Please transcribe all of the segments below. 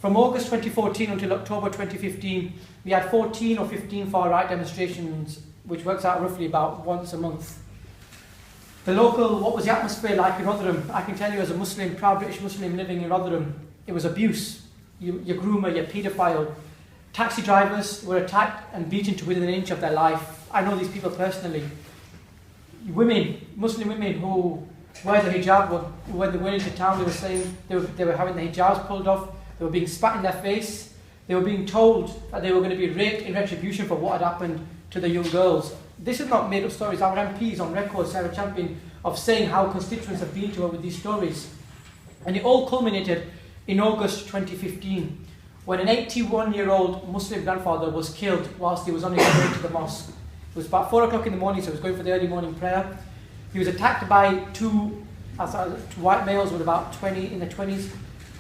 From August 2014 until October 2015, we had 14 or 15 far-right demonstrations, which works out roughly about once a month. What was the atmosphere like in Rotherham? I can tell you as a Muslim, proud British Muslim living in Rotherham, it was abuse. Your groomer, your paedophile. Taxi drivers were attacked and beaten to within an inch of their life. I know these people personally. Women, Muslim women who wear the hijab, when they went into town, they were saying they were having their hijabs pulled off, they were being spat in their face, they were being told that they were going to be raped in retribution for what had happened to the young girls. This is not made up stories. Our MP is on record, Sarah Champion, of saying how constituents have been to her with these stories. And it all culminated in August 2015, when an 81-year-old Muslim grandfather was killed whilst he was on his way to the mosque. It was about 4 o'clock in the morning, so he was going for the early morning prayer. He was attacked by two white males with about 20 in their 20s,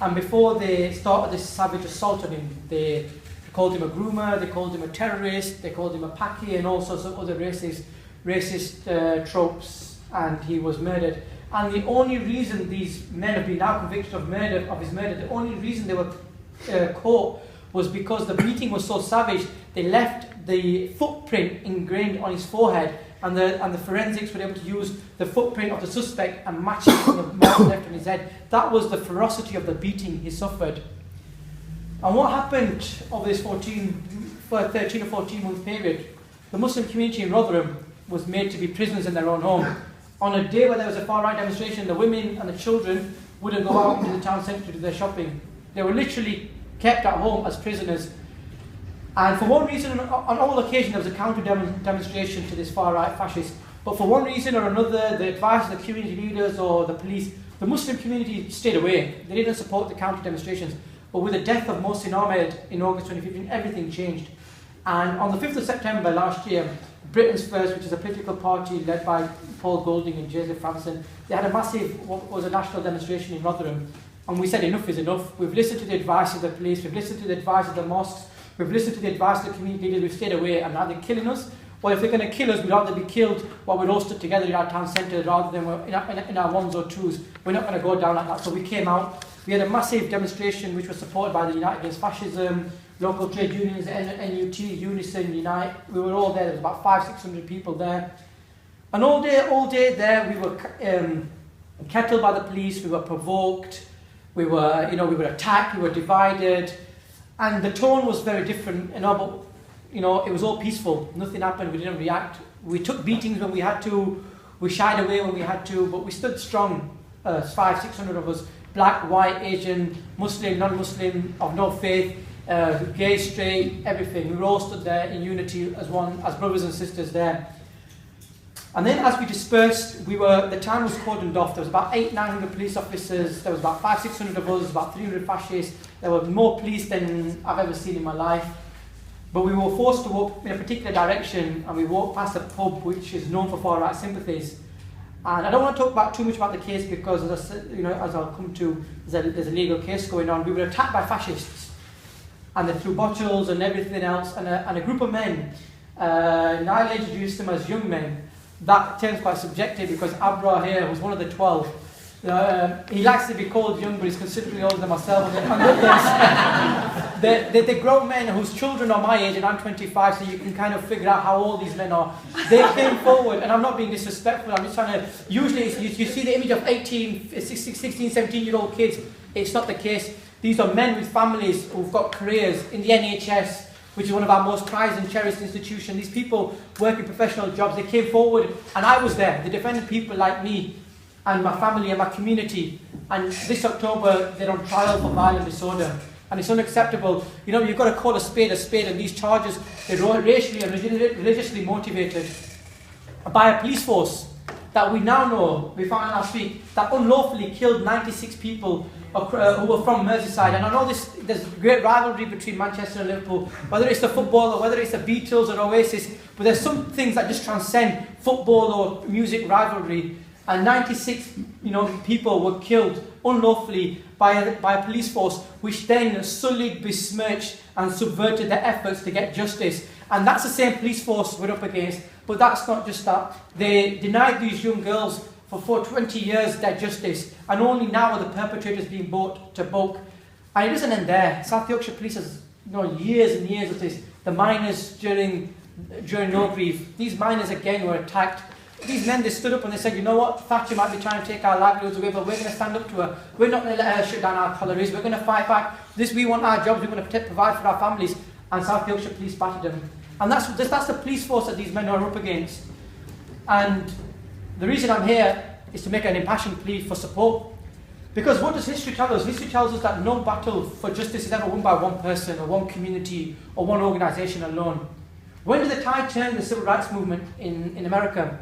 and before they started this savage assault on him, they called him a groomer, they called him a terrorist, they called him a Paki, and all sorts of other racist tropes, and he was murdered. And the only reason these men have been now convicted of his murder, the only reason they were caught was because the beating was so savage. They left the footprint ingrained on his forehead, and the forensics were able to use the footprint of the suspect and match it to the mark left on his head. That was the ferocity of the beating he suffered. And what happened over this 13 or 14 month period? The Muslim community in Rotherham was made to be prisoners in their own home. On a day where there was a far-right demonstration, the women and the children wouldn't go out into the town centre to do their shopping. They were literally kept at home as prisoners. And for one reason, on all occasions, there was a counter-demonstration to this far-right fascist. But for one reason or another, the advice of the community leaders or the police, the Muslim community stayed away. They didn't support the counter-demonstrations. But with the death of Mohsin Ahmed in August 2015, everything changed. And on the 5th of September last year, Britain's First, which is a political party led by Paul Golding and Joseph Franson, they had a massive, what was a national demonstration in Rotherham. And we said enough is enough. We've listened to the advice of the police, we've listened to the advice of the mosques, we've listened to the advice of the community leaders, we've stayed away, and now they're killing us. Well, if they're going to kill us, we'd rather be killed while we're all stood together in our town centre rather than in our ones or twos. We're not going to go down like that. So we came out. We had a massive demonstration which was supported by the United Against Fascism, local trade unions, NUT, Unison, Unite. We were all there. There was about 500-600 people there. And all day there, we were kettled by the police. We were provoked. We were attacked. We were divided, and the tone was very different. But it was all peaceful. Nothing happened. We didn't react. We took beatings when we had to. We shied away when we had to, but we stood strong. 500-600 of us. Black, white, Asian, Muslim, non-Muslim, of no faith, gay, straight, everything. We were all stood there in unity as one, as brothers and sisters there. And then as we dispersed, the town was cordoned off. There was about 800-900 police officers. There was about 500-600 of us, about 300 fascists. There were more police than I've ever seen in my life. But we were forced to walk in a particular direction, and we walked past a pub which is known for far-right sympathies. And I don't want to talk too much about the case because, as I said, as I'll come to, there's a legal case going on. We were attacked by fascists, and they threw bottles and everything else. And a group of men, Niall introduced them as young men. That term's quite subjective because Abra here was one of the 12. He likes to be called young, but he's considerably older than myself. And others, they're grown men whose children are my age, and I'm 25, so you can kind of figure out how old these men are. They came forward, and I'm not being disrespectful, I'm just trying to... Usually, you see the image of 16, 17-year-old kids. It's not the case. These are men with families who've got careers in the NHS, which is one of our most prized and cherished institutions. These people work in professional jobs. They came forward, and I was there. They defended people like me and my family and my community. And this October, they're on trial for violent disorder. And it's unacceptable. You've got to call a spade, and these charges, they're racially and religiously motivated by a police force that we now know, we found out last week, that unlawfully killed 96 people who were from Merseyside. And I know there's great rivalry between Manchester and Liverpool, whether it's the football or whether it's the Beatles or Oasis, but there's some things that just transcend football or music rivalry. And 96 people were killed unlawfully by a police force, which then sullied, besmirched and subverted their efforts to get justice. And that's the same police force we're up against. But that's not just that. They denied these young girls for 20 years their justice, and only now are the perpetrators being brought to book. And it doesn't end there. South Yorkshire Police has years and years of this. The miners during no grief, these miners again were attacked. These men, they stood up and they said, you know what, Thatcher might be trying to take our livelihoods away, but we're going to stand up to her. We're not going to let her shut down our collieries. We're going to fight back. We want our jobs. We're going to provide for our families. And South Yorkshire Police battered them. And that's the police force that these men are up against. And the reason I'm here is to make an impassioned plea for support. Because what does history tell us? History tells us that no battle for justice is ever won by one person or one community or one organisation alone. When did the tide turn in the civil rights movement in America?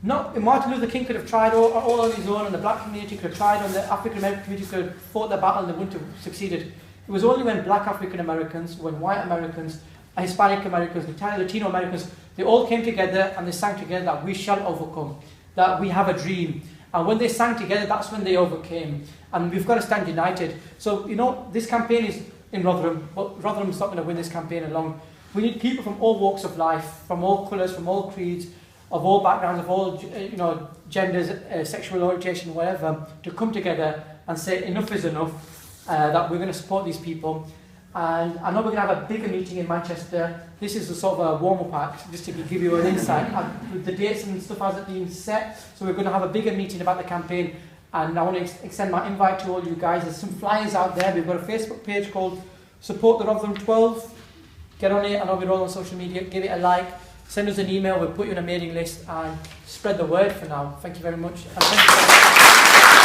Martin Luther King could have tried all on his own, and the black community could have tried, and the African American community could have fought the battle and they wouldn't have succeeded. It was only when black African Americans, when white Americans, Hispanic Americans, Latino Americans, they all came together and they sang together that we shall overcome, that we have a dream. And when they sang together, that's when they overcame. And we've got to stand united. So, this campaign is in Rotherham, but Rotherham's not going to win this campaign alone. We need people from all walks of life, from all colours, from all creeds, of all backgrounds, of all genders, sexual orientation, whatever, to come together and say enough is enough, that we're going to support these people. And I know we're going to have a bigger meeting in Manchester. This is a sort of a warm-up act, just to give you an insight. With the dates and stuff hasn't been set, so we're going to have a bigger meeting about the campaign. And I want to extend my invite to all you guys. There's some flyers out there. We've got a Facebook page called Support the Rotherham12. Get on it. I know we're all on social media. Give it a like. Send us an email. We'll put you on a mailing list and spread the word for now. Thank you very much. And thank you.